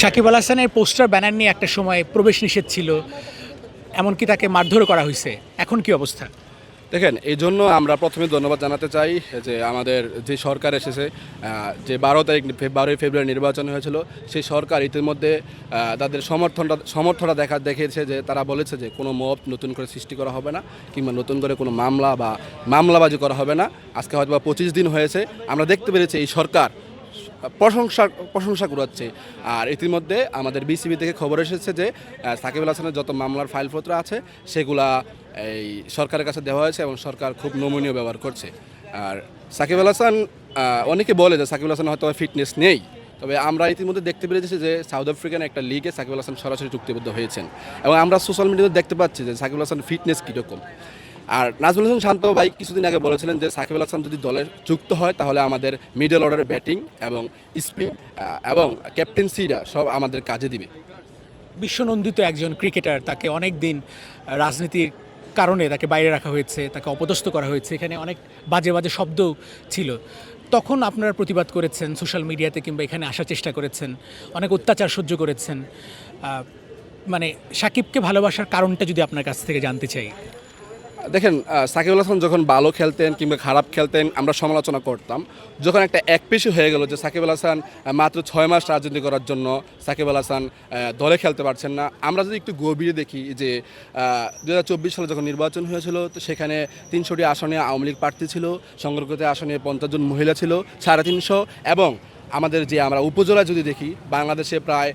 সাকিব আল হাসানের poster banner নিয়ে একটা সময় প্রবেশ নিষেধ ছিল, এমনকি তাকে মারধরও করা হয়েছে। এখন কি অবস্থা? দেখেন, এই জন্য আমরা প্রথমে ধন্যবাদ জানাতে চাই যে আমাদের যে সরকার এসেছে, যে 12 ফেব্রুয়ারি নির্বাচন হয়েছিল, সেই সরকার ইতিমধ্যে তাদের সমর্থনটা দেখিয়েছে, যে তারা বলেছে যে কোনো মব নতুন করে সৃষ্টি করা হবে না, কিংবা নতুন করে কোনো মামলাবাজি করা হবে না। আজকে হয়তো 25 দিন হয়েছে, আমরা দেখতে পেরেছি এই সরকার প্রশংসা কুড়াচ্ছে। আর ইতিমধ্যে আমাদের বিসিবি থেকে খবর এসেছে যে সাকিব আল হাসানের যত মামলার ফাইলপত্র আছে সেগুলা এই সরকারের কাছে দেওয়া হয়েছে এবং সরকার খুব নমনীয় ব্যবহার করছে। আর সাকিব আল হাসান, অনেকে বলে যে সাকিব আল হাসান হয়তো ফিটনেস নেই, তবে আমরা ইতিমধ্যে দেখতে পেরেছি যে সাউথ আফ্রিকান একটা লিগে সাকিব আল হাসান সরাসরি চুক্তিবদ্ধ হয়েছেন, এবং আমরা সোশ্যাল মিডিয়াতে দেখতে পাচ্ছি যে সাকিব আল হাসান ফিটনেস কীরকম। আর নাজমুল হাসান শান্ত ভাই কিছুদিন আগে বলেছিলেন যে সাকিব আল হাসান যদি দলে যুক্ত হয় তাহলে আমাদের মিডল অর্ডারের ব্যাটিং এবং স্পিন এবং ক্যাপ্টেন্সিরা সব আমাদের কাজে দিবে। বিশ্বনন্দিত একজন ক্রিকেটার, তাকে অনেক দিন রাজনীতির কারণে তাকে বাইরে রাখা হয়েছে, তাকে অপদস্থ করা হয়েছে, এখানে অনেক বাজে বাজে শব্দ ছিল। তখন আপনারা প্রতিবাদ করেছেন সোশ্যাল মিডিয়াতে, কিংবা এখানে আসার চেষ্টা করেছেন, অনেক অত্যাচার সহ্য করেছেন। মানে সাকিবকে ভালোবাসার কারণটা যদি আপনার কাছ থেকে জানতে চাই। দেখেন, সাকিব আল হাসান যখন ভালো খেলতেন কিংবা খারাপ খেলতেন আমরা সমালোচনা করতাম। যখন একটা একপেশি হয়ে গেল যে সাকিব আল হাসান মাত্র 6 মাস রাজনীতি করার জন্য সাকিব আল হাসান দলে খেলতে পারছেন না, আমরা যদি একটু গভীরে দেখি যে 2024 সালে যখন নির্বাচন হয়েছিল, তো সেখানে 300টি আসনে আওয়ামী লীগ প্রার্থী ছিল, সংরক্ষিত আসনে 50 জন মহিলা ছিল 350, এবং আমাদের যে আমরা উপজেলা যদি দেখি, বাংলাদেশে প্রায়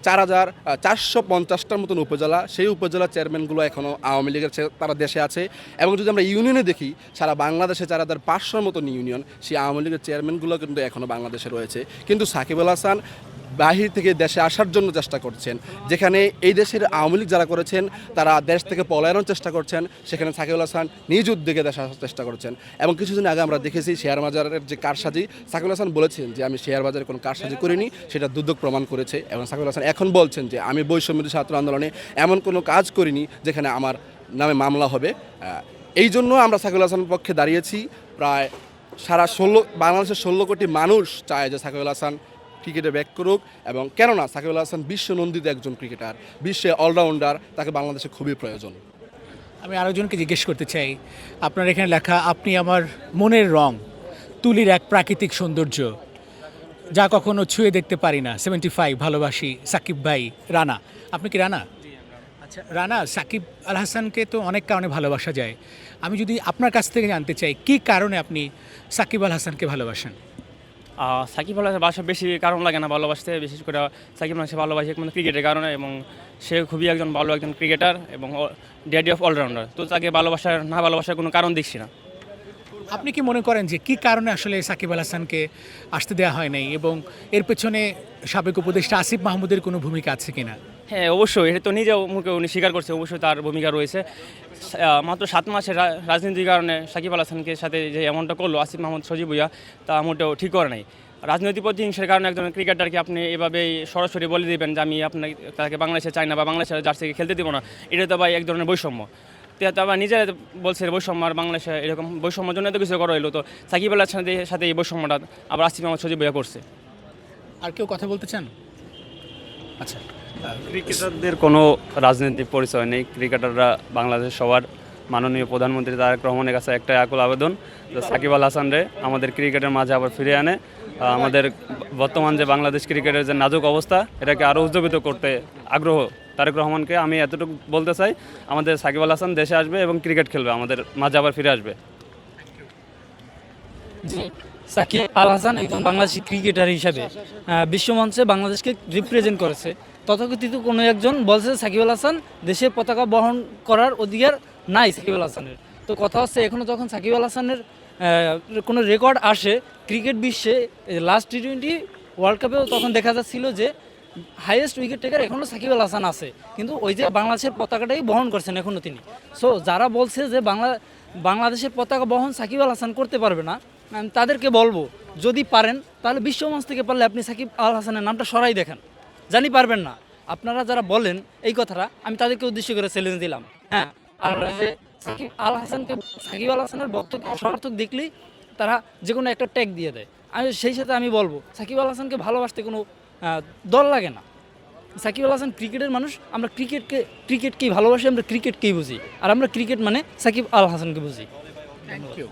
4450টার মতন উপজেলা, সেই উপজেলা চেয়ারম্যানগুলো এখনও আওয়ামী লীগের তারা দেশে আছে। এবং যদি আমরা ইউনিয়নে দেখি, সারা বাংলাদেশে 4500 মতন ইউনিয়ন, সেই আওয়ামী লীগের চেয়ারম্যানগুলো কিন্তু এখনও বাংলাদেশে রয়েছে। কিন্তু সাকিব আল হাসান বাহির থেকে দেশে আসার জন্য চেষ্টা করছেন, যেখানে এই দেশের আওয়ামী লীগ যারা করেছেন তারা দেশ থেকে পলায়নের চেষ্টা করছেন, সেখানে সাকিব আল হাসান নিজ উদ্যোগে দেশে আসার চেষ্টা করছেন। এবং কিছুদিন আগে আমরা দেখেছি শেয়ার বাজারের যে কারসাজি, সাকিব আল হাসান বলেছেন যে আমি শেয়ার বাজারে কোনো কারসাজি করিনি, সেটা দুদক প্রমাণ করেছে। এবং সাকিব আল হাসান এখন বলছেন যে আমি বৈষম্যবিরোধী ছাত্র আন্দোলনে এমন কোনো কাজ করিনি যেখানে আমার নামে মামলা হবে। এই জন্য আমরা সাকিব আল হাসানের পক্ষে দাঁড়িয়েছি। প্রায় বাংলাদেশের 16 কোটি মানুষ চায় যে সাকিব আল হাসান ক্রিকেটে ব্যাক করুক, এবং কেননা সাকিব আল হাসান বিশ্বনন্দিত একজন ক্রিকেটার, বিশ্বে অলরাউন্ডার, তাকে বাংলাদেশে খুবই প্রয়োজন। আমি আরেকজনকে জিজ্ঞেস করতে চাই, আপনার এখানে লেখা আপনি আমার মনের রং, তুলির এক প্রাকৃতিক সৌন্দর্য, যা কখনো ছুঁয়ে দেখতে পারি না, 75 ভালোবাসি সাকিব ভাই রানা। আপনি কি রানা? আচ্ছা রানা, সাকিব আল হাসানকে তো অনেক কারণে ভালোবাসা যায়। আমি যদি আপনার কাছ থেকে জানতে চাই, কী কারণে আপনি সাকিব আল হাসানকে ভালোবাসেন? সাকিব আল হাসান বাসা বেশি কারণ লাগে না ভালোবাসতে, বিশেষ করে সাকিব আল হাসান ভালোবাসে মানে ক্রিকেটের কারণে, এবং সে খুবই একজন ক্রিকেটার এবং ড্যাডি অফ অলরাউন্ডার। তো তাকে ভালোবাসার কোনো কারণ দেখছি না। আপনি কি মনে করেন যে কী কারণে আসলে সাকিব আল হাসানকে আসতে দেওয়া হয় নাই, এবং এর পেছনে সাবেক উপদেষ্টা আসিফ মাহমুদের কোনো ভূমিকা আছে কিনা? হ্যাঁ, অবশ্যই, এটা তো নিজেও মুখে উনি স্বীকার করছে, অবশ্যই তার ভূমিকা রয়েছে। মাত্র 7 মাসের রাজনীতির কারণে সাকিব আল হাসানকে সাথে যে এমনটা করলো আসিফ মাহমুদ সজীব ভুইয়া, তা মোটেও ঠিক করে নাই। রাজনৈতিক প্রতিহিংসার কারণে একজন ক্রিকেটারকে আপনি এভাবেই সরাসরি বলে দেবেন যে আমি তাকে বাংলাদেশে চাই না বা বাংলাদেশের জার্সিকে খেলতে দিব না, এটা তো ভাই এক ধরনের বৈষম্য। তো আবার নিজেরা বলছে বৈষম্য, আর বাংলাদেশে এরকম বৈষম্যের জন্য তো কিছু করা হলো। তো সাকিব আল হাসানের সাথে এই বৈষম্যটা আবার আসিফ মাহমুদ সজীব ভুইয়া করছে। আর কেউ কথা বলতে চান? আচ্ছা, ক্রিকেটারদের কোনো রাজনৈতিক পরিচয় নেই। ক্রিকেটাররা বাংলাদেশ সবার মাননীয় প্রধানমন্ত্রী তারেক রহমানের কাছে একটাই আকুল আবেদন যে সাকিব আল হাসানরে আমাদের ক্রিকেটের মাঝে আবার ফিরে আনে। আমাদের বর্তমান যে বাংলাদেশ ক্রিকেটের যে নাজুক অবস্থা, এটাকে আরও উজ্জীবিত করতে আগ্রহ তারেক রহমানকে। আমি এতটুকু বলতে চাই, আমাদের সাকিব আল হাসান দেশে আসবে এবং ক্রিকেট খেলবে, আমাদের মাঝে আবার ফিরে আসবে। সাকিব আল হাসান একজন বাংলাদেশি ক্রিকেটার হিসাবে বিশ্বমঞ্চে বাংলাদেশকে রিপ্রেজেন্ট করেছে। তথাকথিত কোনো একজন বলছে সাকিব আল হাসান দেশের পতাকা বহন করার অধিকার নাই সাকিব আল হাসানের। তো কথা হচ্ছে, এখনও যখন সাকিব আল হাসানের কোনো রেকর্ড আসে ক্রিকেট বিশ্বে, লাস্ট টি20 ওয়ার্ল্ড কাপেও তখন দেখা যাচ্ছিল যে হাইয়েস্ট উইকেট টেকার এখনও সাকিব আল হাসান আছে, কিন্তু ওই যে বাংলাদেশের পতাকাটাই বহন করছেন এখনও তিনি। সো যারা বলছে যে বাংলাদেশের পতাকা বহন সাকিব আল হাসান করতে পারবে না, আমি তাদেরকে বলবো যদি পারেন তাহলে বিশ্বমঞ্চ থেকে পারলে আপনি সাকিব আল হাসানের নামটা সরাই দেখেন। জানি পারবেন না, আপনারা যারা বলেন এই কথাটা, আমি তাদেরকে উদ্দেশ্য করে চ্যালেঞ্জ দিলাম। হ্যাঁ, আর সাকিব আল হাসানের বক্তব্য অসার্থক দেখলেই তারা যে কোনো একটা ট্যাগ দিয়ে দেয়। আমি সেই সাথে আমি বলবো সাকিব আল হাসানকে ভালোবাসতে কোনো দল লাগে না। সাকিব আল হাসান ক্রিকেটের মানুষ, আমরা ক্রিকেটকেই ভালোবাসি, আমরা ক্রিকেটকেই বুঝি, আর আমরা ক্রিকেট মানে সাকিব আল হাসানকে বুঝি। Thank you.